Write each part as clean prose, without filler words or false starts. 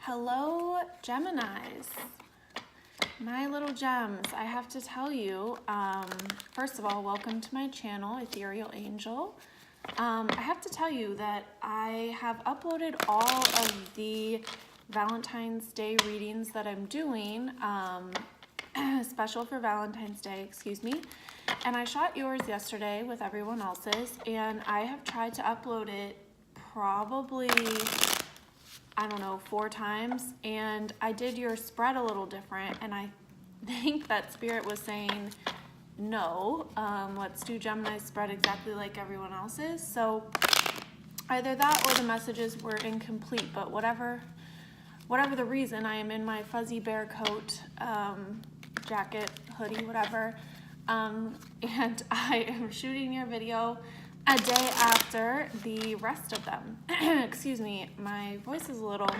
Hello, Geminis, my little gems. I have to tell you, first of all, welcome to my channel, Ethereal Angel. I have to tell you that I have uploaded all of the Valentine's Day readings that I'm doing, special for Valentine's Day, excuse me. And I shot yours yesterday with everyone else's, and I have tried to upload it probably, I don't know, 4 times, and I did your spread a little different, and I think that Spirit was saying, no, let's do Gemini's spread exactly like everyone else's. So either that or the messages were incomplete, but whatever the reason, I am in my fuzzy bear coat, jacket, hoodie, whatever, and I am shooting your video a day after the rest of them. Excuse me, my voice is a little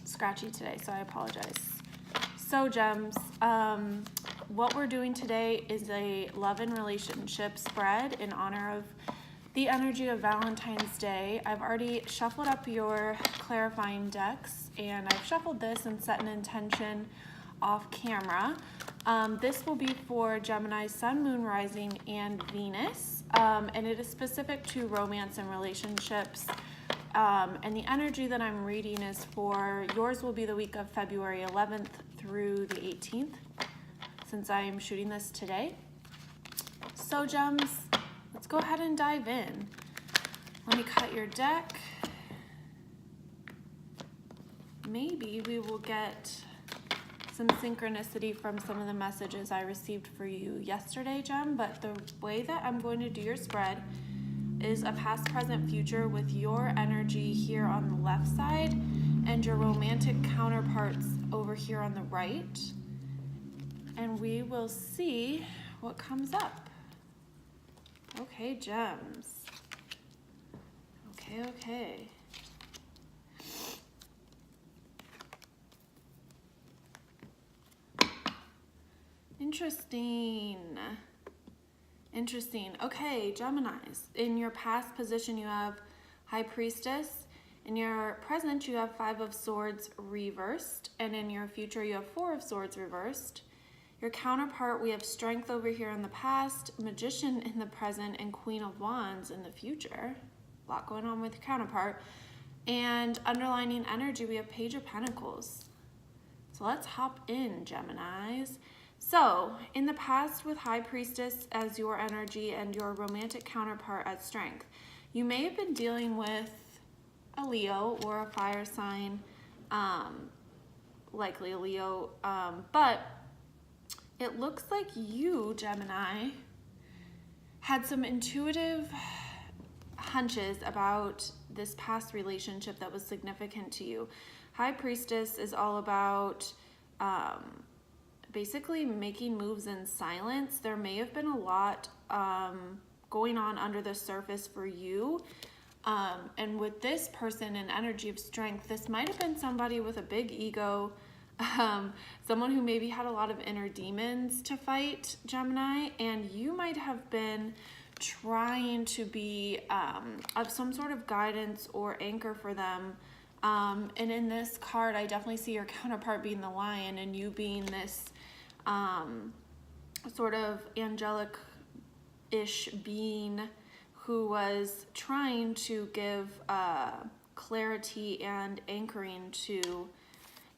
scratchy today, so I apologize. So gems, what we're doing today is a love and relationship spread in honor of the energy of Valentine's Day. I've already shuffled up your clarifying decks, and I've shuffled this and set an intention off camera. This will be for Gemini, Sun, Moon, Rising, and Venus, and it is specific to romance and relationships. And the energy that I'm reading is for yours will be the week of February 11th through the 18th, since I am shooting this today. So gems, let's go ahead and dive in. Let me cut your deck. Maybe we will get some synchronicity from some of the messages I received for you yesterday, Gem, but the way that I'm going to do your spread is a past, present, future with your energy here on the left side and your romantic counterparts over here on the right. And we will see what comes up. Okay, gems. Okay. Interesting. Okay, Geminis. In your past position, you have High Priestess. In your present, you have 5 of Swords reversed. And in your future, you have 4 of Swords reversed. Your counterpart, we have Strength over here in the past, Magician in the present, and Queen of Wands in the future. A lot going on with your counterpart. And underlining energy, we have Page of Pentacles. So let's hop in, Geminis. So, in the past with High Priestess as your energy and your romantic counterpart as Strength, you may have been dealing with a Leo or a fire sign, likely a Leo, but it looks like you, Gemini, had some intuitive hunches about this past relationship that was significant to you. High Priestess is all about basically making moves in silence. There may have been a lot going on under the surface for you. And with this person in energy of Strength, this might have been somebody with a big ego, someone who maybe had a lot of inner demons to fight, Gemini, and you might have been trying to be of some sort of guidance or anchor for them. And in this card, I definitely see your counterpart being the Lion and you being this sort of angelic-ish being who was trying to give clarity and anchoring to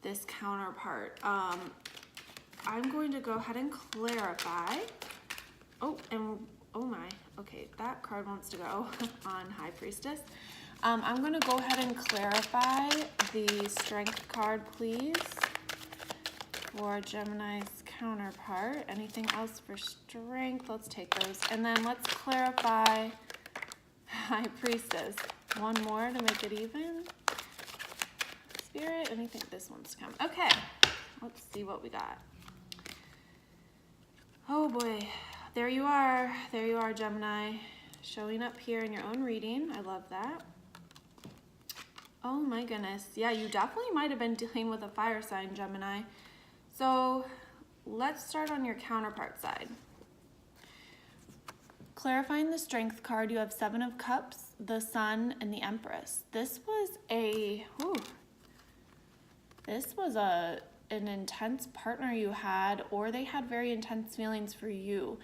this counterpart. I'm going to go ahead and clarify. Oh my, okay, that card wants to go on High Priestess. I'm going to go ahead and clarify the Strength card, please, for Gemini's counterpart. Anything else for Strength? Let's take those. And then let's clarify High Priestess. One more to make it even. Spirit, and I think this one's coming. Okay, let's see what we got. Oh boy, there you are, Gemini, showing up here in your own reading. I love that. Oh my goodness. Yeah, you definitely might have been dealing with a fire sign, Gemini. So let's start on your counterpart side. Clarifying the Strength card, you have 7 of Cups, the Sun, and the Empress. This this was an intense partner you had, or they had very intense feelings for you.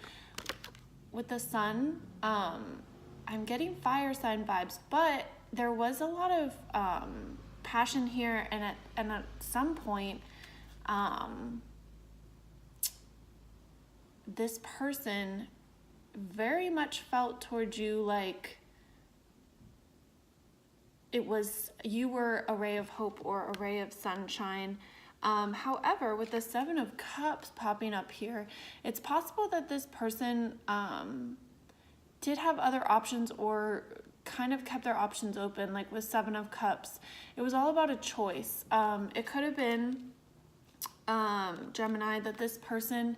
With the Sun, I'm getting fire sign vibes, but there was a lot of passion here, and at some point, this person very much felt towards you like you were a ray of hope or a ray of sunshine. However, with the Seven of Cups popping up here, it's possible that this person did have other options, or kind of kept their options open. Like with Seven of Cups, it was all about a choice. It could have been Gemini, that this person,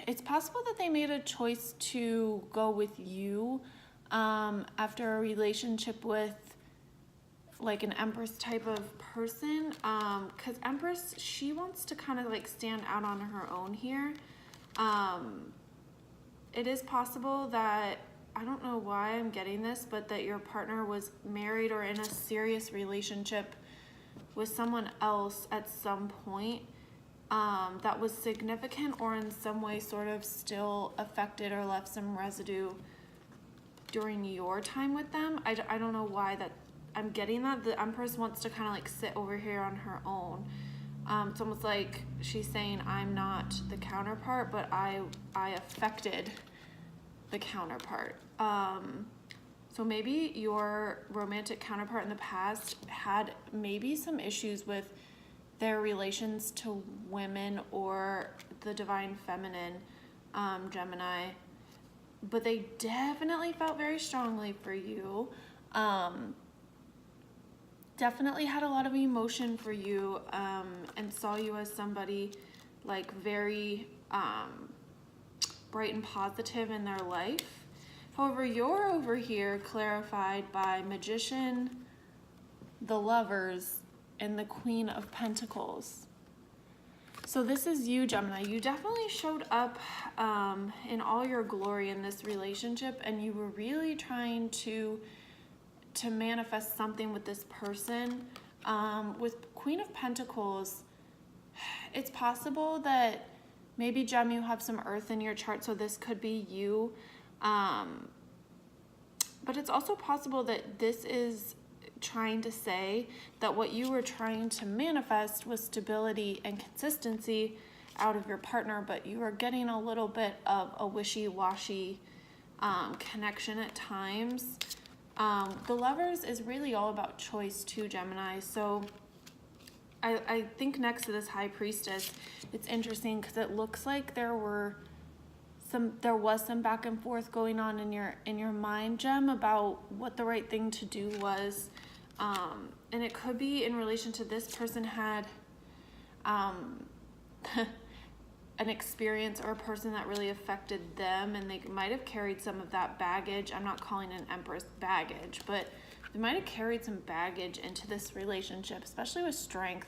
it's possible that they made a choice to go with you after a relationship with like an Empress type of person, because Empress, she wants to kind of like stand out on her own here. It is possible that, I don't know why I'm getting this, but that your partner was married or in a serious relationship with someone else at some point that was significant, or in some way sort of still affected or left some residue during your time with them. I don't know why that I'm getting that. The Empress wants to kind of like sit over here on her own. It's almost like she's saying, I'm not the counterpart, but I affected the counterpart. So maybe your romantic counterpart in the past had maybe some issues with their relations to women or the divine feminine, Gemini, but they definitely felt very strongly for you. Definitely had a lot of emotion for you, and saw you as somebody like very bright and positive in their life. However, you're over here clarified by Magician, the Lovers, and the Queen of Pentacles. So this is you, Gemini. You definitely showed up in all your glory in this relationship, and you were really trying to manifest something with this person. With Queen of Pentacles, it's possible that maybe, Gem, you have some earth in your chart, so this could be you. But it's also possible that this is trying to say that what you were trying to manifest was stability and consistency out of your partner, but you are getting a little bit of a wishy-washy connection at times. The Lovers is really all about choice too, Gemini. So I think next to this High Priestess, it's interesting because it looks like there was some back and forth going on in your mind, Gem, about what the right thing to do was. And it could be in relation to this person had an experience or a person that really affected them, and they might have carried some of that baggage. I'm not calling an Empress baggage, but they might have carried some baggage into this relationship, especially with Strength.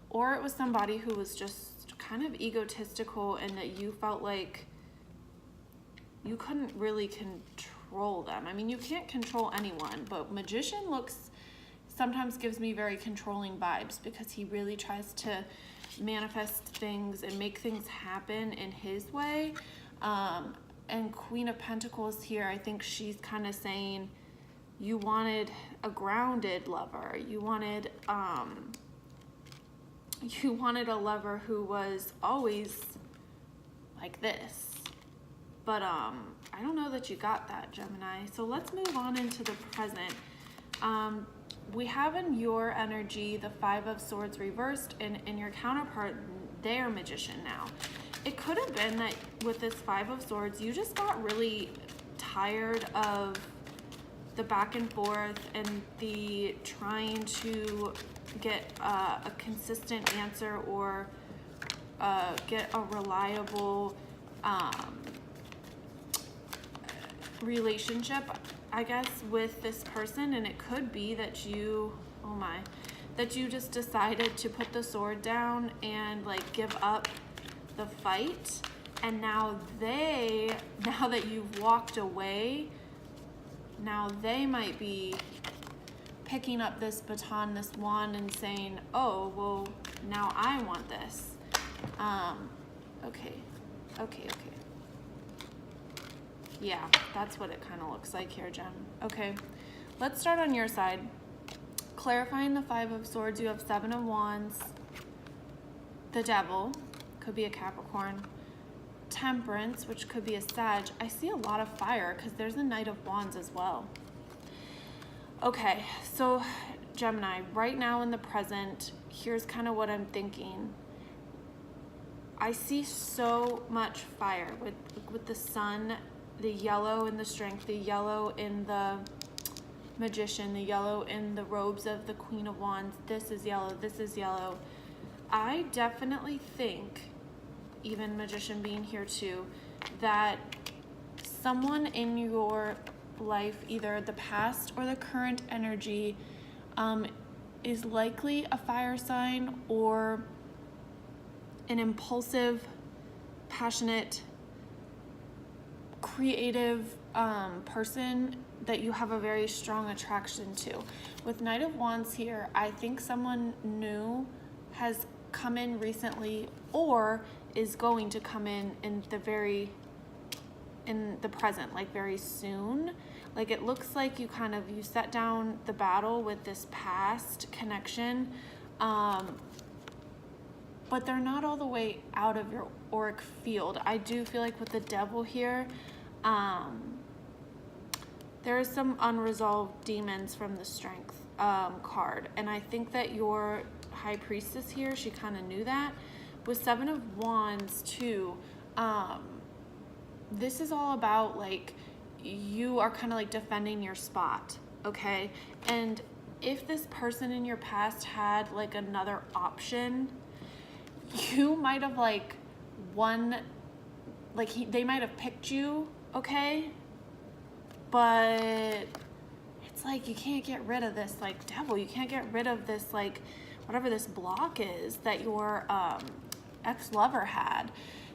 Or it was somebody who was just kind of egotistical, and that you felt like you couldn't really control them. I mean, you can't control anyone, but Magician sometimes gives me very controlling vibes, because he really tries to manifest things and make things happen in his way. And Queen of Pentacles here, I think she's kind of saying you wanted a grounded lover. You wanted a lover who was always like this. But I don't know that you got that, Gemini. So let's move on into the present. We have in your energy the Five of Swords reversed, and in your counterpart, they're Magician now. It could have been that with this Five of Swords, you just got really tired of the back and forth and the trying to get a consistent answer, or get a reliable relationship, I guess, with this person. And it could be that you, that you just decided to put the sword down and like give up the fight. And now that you've walked away, now they might be picking up this baton, this wand, and saying, oh, well, now I want this. Okay. Yeah, that's what it kind of looks like here, Jem. Okay, let's start on your side. Clarifying the 5 of Swords, you have 7 of Wands, the Devil, could be a Capricorn, Temperance, which could be a Sag. I see a lot of fire because there's a Knight of Wands as well. Okay, so Gemini, right now in the present, here's kind of what I'm thinking. I see so much fire with the Sun, the yellow in the Strength, the yellow in the Magician, the yellow in the robes of the Queen of Wands. This is yellow, this is yellow. I definitely think, even Magician being here too, that someone in your life, either the past or the current energy, is likely a fire sign or an impulsive, passionate, creative person that you have a very strong attraction to. With Knight of Wands here, I think someone new has come in recently or is going to come in the present, like very soon. Like it looks like you set down the battle with this past connection, but they're not all the way out of your auric field. I do feel like with the Devil here, there is some unresolved demons from the Strength card, and I think that your High Priestess here, she kind of knew that. With 7 of Wands too, this is all about like you are kind of like defending your spot, okay? And if this person in your past had like another option, you might have like won, like they might have picked you, okay? But it's like you can't get rid of this like Devil. You can't get rid of this like whatever this block is that your ex-lover had.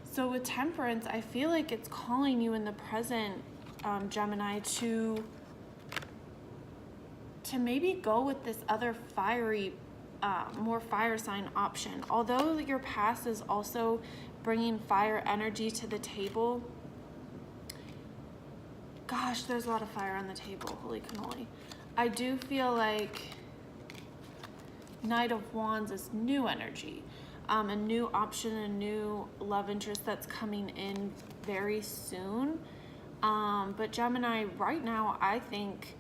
So with Temperance, I feel like it's calling you in the present, Gemini, to maybe go with this other fiery, more fire sign option. Although your past is also bringing fire energy to the table. Gosh, there's a lot of fire on the table. Holy cannoli. I do feel like Knight of Wands is new energy. A new option, a new love interest that's coming in very soon. But Gemini, right now, I think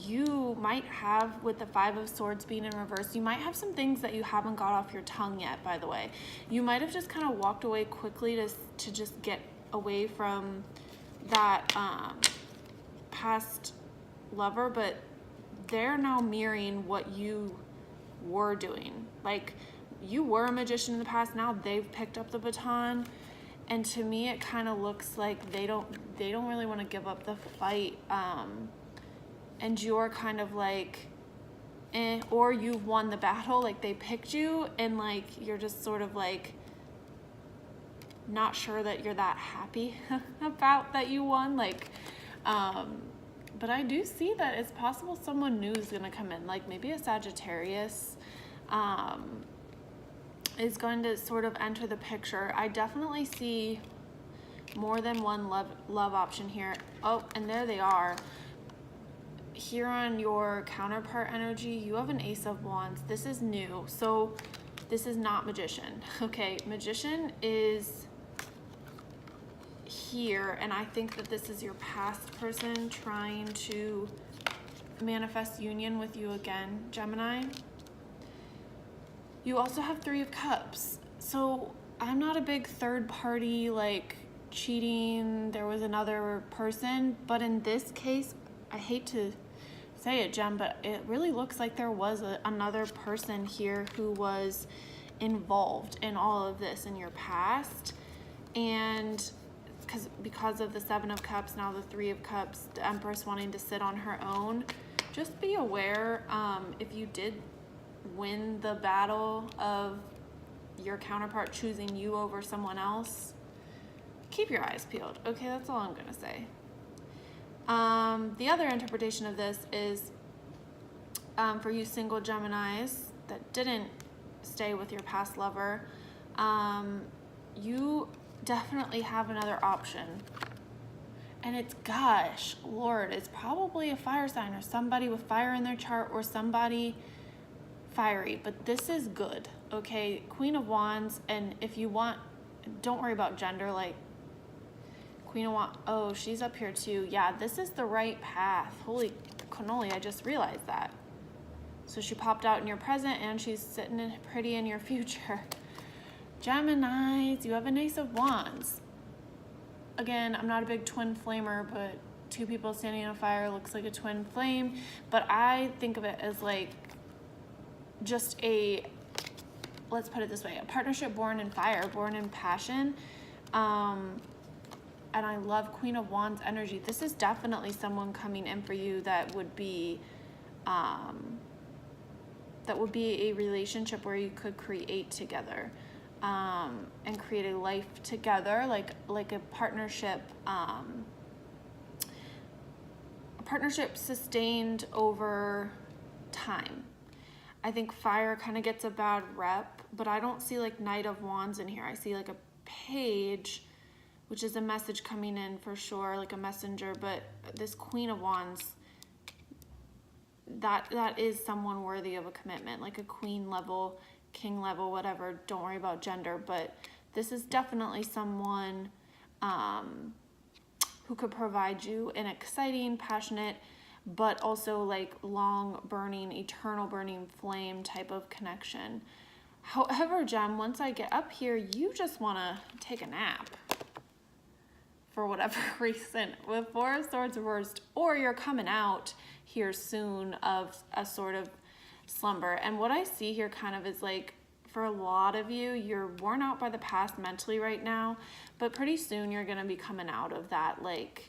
you might have, with the 5 of Swords being in reverse, you might have some things that you haven't got off your tongue yet, by the way. You might have just kind of walked away quickly to just get away from that past lover, but they're now mirroring what you were doing. Like, you were a magician in the past, now they've picked up the baton, and to me it kind of looks like they don't really want to give up the fight, and you're kind of like or you've won the battle, like they picked you and like you're just sort of like not sure that you're that happy about that you won, like but I do see that it's possible someone new is going to come in, like maybe a Sagittarius is going to sort of enter the picture. I definitely see more than one love option here. Oh, and there they are. Here on your counterpart energy, you have an Ace of Wands. This is new, so this is not Magician. Okay, Magician is here, and I think that this is your past person trying to manifest union with you again, Gemini. You also have 3 of Cups. So I'm not a big third party, like cheating, there was another person, but in this case, I hate to say it, Gem, but it really looks like there was another person here who was involved in all of this in your past. And because of the 7 of Cups, now the 3 of Cups, the Empress wanting to sit on her own, just be aware, if you did win the battle of your counterpart choosing you over someone else, keep your eyes peeled. Okay, that's all I'm gonna say. The other interpretation of this is for you single Geminis that didn't stay with your past lover, you definitely have another option. And it's, gosh, Lord, it's probably a fire sign or somebody with fire in their chart or somebody fiery, but this is good, okay? Queen of Wands, and if you want, don't worry about gender, like Queen of Wands, oh, she's up here too. Yeah, this is the right path. Holy cannoli, I just realized that. So she popped out in your present and she's sitting in pretty in your future. Geminis, you have an Ace of Wands. Again, I'm not a big twin flamer, but two people standing in a fire looks like a twin flame. But I think of it as like just a, let's put it this way, a partnership born in fire, born in passion. And I love Queen of Wands energy. This is definitely someone coming in for you that would be a relationship where you could create together. And create a life together, like a partnership sustained over time. I think fire kind of gets a bad rep, but I don't see like Knight of Wands in here. I see like a page, which is a message coming in for sure, like a messenger, but this Queen of Wands, that is someone worthy of a commitment, like a queen level, king level, whatever. Don't worry about gender, but this is definitely someone who could provide you an exciting, passionate, but also like long burning, eternal burning flame type of connection. However, Gem, once I get up here, you just want to take a nap for whatever reason with Four of Swords reversed, or you're coming out here soon of a sort of slumber. And what I see here kind of is like, for a lot of you, you're worn out by the past mentally right now, but pretty soon you're going to be coming out of that like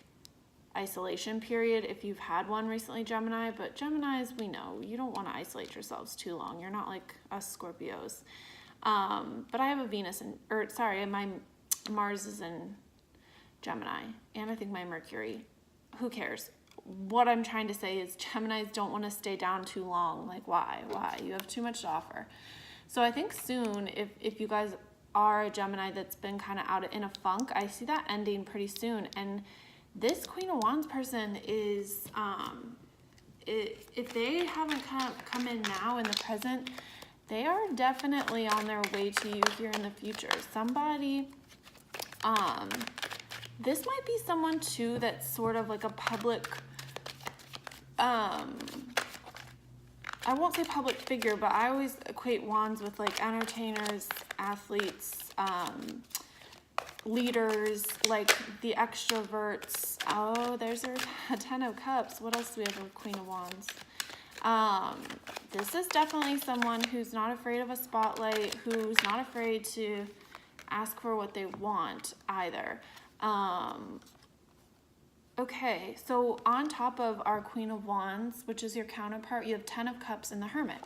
isolation period if you've had one recently, Gemini. But Geminis, we know you don't want to isolate yourselves too long. You're not like us Scorpios. But I have a Venus my Mars is in Gemini, and I think my Mercury. Who cares? What I'm trying to say is Geminis don't want to stay down too long. Like, why? You have too much to offer. So I think soon, if you guys are a Gemini that's been kind of out in a funk, I see that ending pretty soon. And this Queen of Wands person is, if they haven't come in now in the present, they are definitely on their way to you here in the future. Somebody, this might be someone too that's sort of like a public, I won't say public figure, but I always equate wands with like entertainers, athletes, leaders, like the extroverts. Oh, there's a 10 of Cups. What else do we have with Queen of Wands? This is definitely someone who's not afraid of a spotlight, who's not afraid to ask for what they want either. Okay, so on top of our Queen of Wands, which is your counterpart, you have 10 of Cups and the Hermit.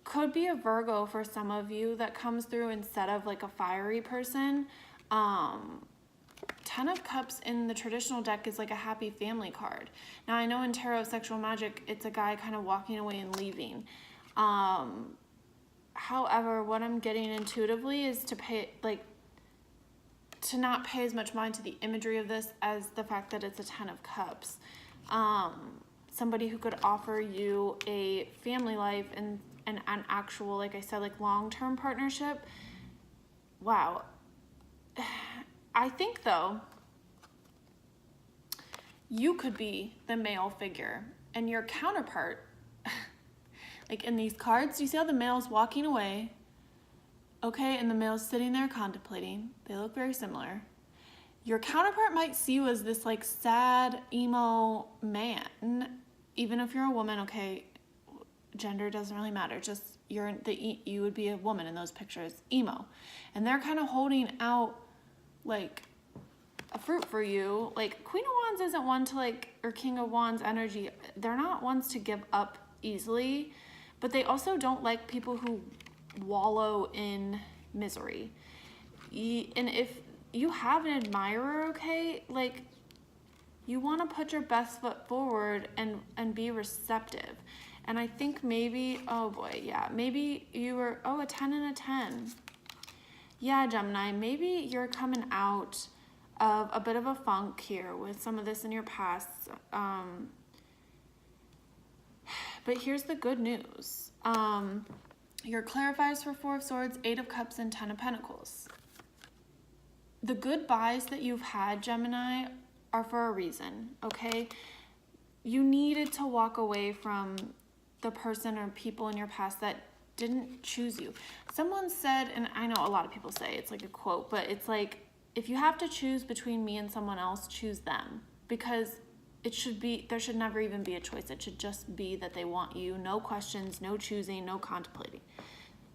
Could be a Virgo for some of you that comes through instead of like a fiery person. 10 of Cups in the traditional deck is like a happy family card. Now I know in Tarot Sexual Magic, it's a guy kind of walking away and leaving. However, what I'm getting intuitively is to not pay as much mind to the imagery of this as the fact that it's a 10 of Cups. Somebody who could offer you a family life and an actual, like I said, like long-term partnership. Wow. I think though, you could be the male figure and your counterpart, like in these cards, you see how the male's walking away, okay, and the male's sitting there contemplating. They look very similar. Your counterpart might see you as this like sad, emo man. Even if you're a woman, okay, gender doesn't really matter. Just you would be a woman in those pictures, emo. And they're kind of holding out like a fruit for you. Like Queen of Wands isn't one to like, or King of Wands energy. They're not ones to give up easily, but they also don't like people who wallow in misery. And if you have an admirer, okay, like you want to put your best foot forward and be receptive. And I think maybe, oh boy, yeah, maybe you were, oh, a 10 and a 10. Yeah, Gemini, maybe you're coming out of a bit of a funk here with some of this in your past. But here's the good news. Your clarifies for 4 of Swords, 8 of Cups, and 10 of Pentacles. The goodbyes that you've had, Gemini, are for a reason, okay? You needed to walk away from the person or people in your past that didn't choose you. Someone said, and I know a lot of people say, it's like a quote, but it's like, if you have to choose between me and someone else, choose them. Because it should be, there should never even be a choice. It should just be that they want you. No questions, no choosing, no contemplating.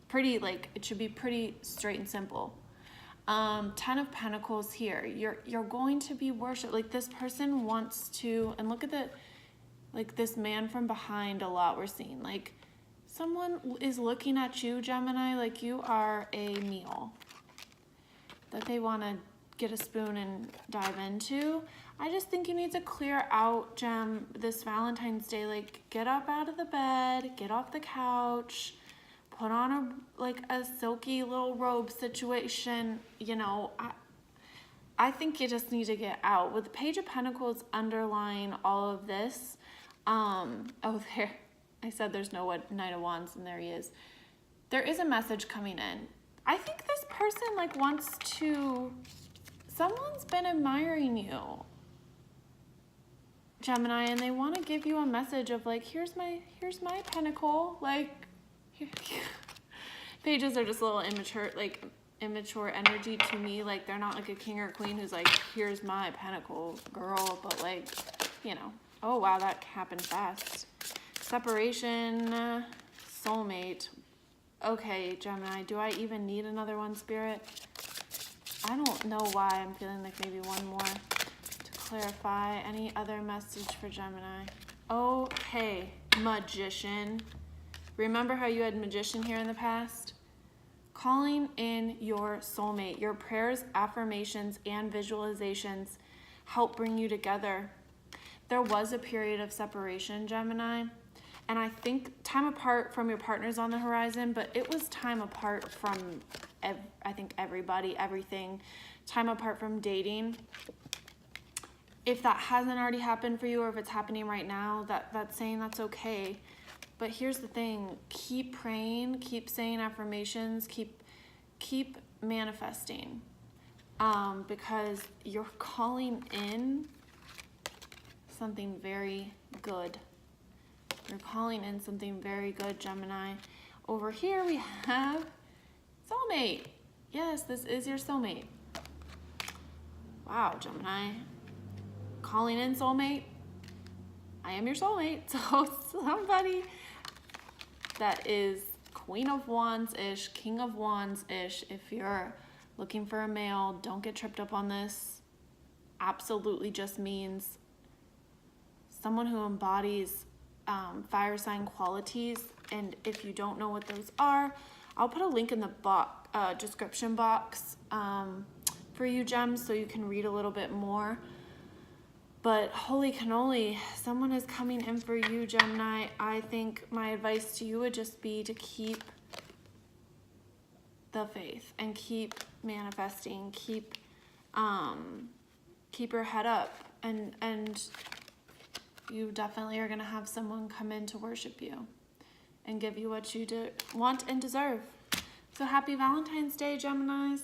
Pretty, like, it should be pretty straight and simple. 10 of Pentacles here. You're going to be worshipped. Like, this person wants to, and look at the, like, this man from behind a lot we're seeing. Like, someone is looking at you, Gemini, like you are a meal that they want to get a spoon and dive into. I just think you need to clear out, Gem, this Valentine's Day. Like, get up out of the bed, get off the couch, put on a silky little robe situation. You know, I think you just need to get out. With the Page of Pentacles underlying all of this, oh, there, I said there's no Knight of Wands, and there he is. There is a message coming in. I think this person, like, wants to, someone's been admiring you, Gemini, and they want to give you a message of, like, here's my pentacle. Like, pages are just a little immature energy to me. Like, they're not like a king or queen who's like, here's my pentacle, girl. But, like, you know, oh wow, that happened fast. Separation, soulmate. Okay, Gemini, do I even need another one, Spirit? I don't know why I'm feeling like maybe one more to clarify. Any other message for Gemini? Okay, Magician. Remember how you had Magician here in the past? Calling in your soulmate. Your prayers, affirmations, and visualizations help bring you together. There was a period of separation, Gemini, and I think time apart from your partner's on the horizon, but it was time apart from, I think, everybody, everything. Time apart from dating. If that hasn't already happened for you, or if it's happening right now, that's saying that's okay. But here's the thing, keep praying, keep saying affirmations, keep manifesting, because you're calling in something very good. You're calling in something very good, Gemini. Over here we have soulmate. Yes, this is your soulmate. Wow, Gemini. Calling in soulmate. I am your soulmate. So somebody that is Queen of Wands-ish, King of Wands-ish, if you're looking for a male, don't get tripped up on this. Absolutely just means someone who embodies fire sign qualities. And if you don't know what those are, I'll put a link in the description box for you, Gems, so you can read a little bit more. But holy cannoli, someone is coming in for you, Gemini. I think my advice to you would just be to keep the faith and keep manifesting, keep your head up, and you definitely are going to have someone come in to worship you and give you what you want and deserve. So happy Valentine's Day, Geminis.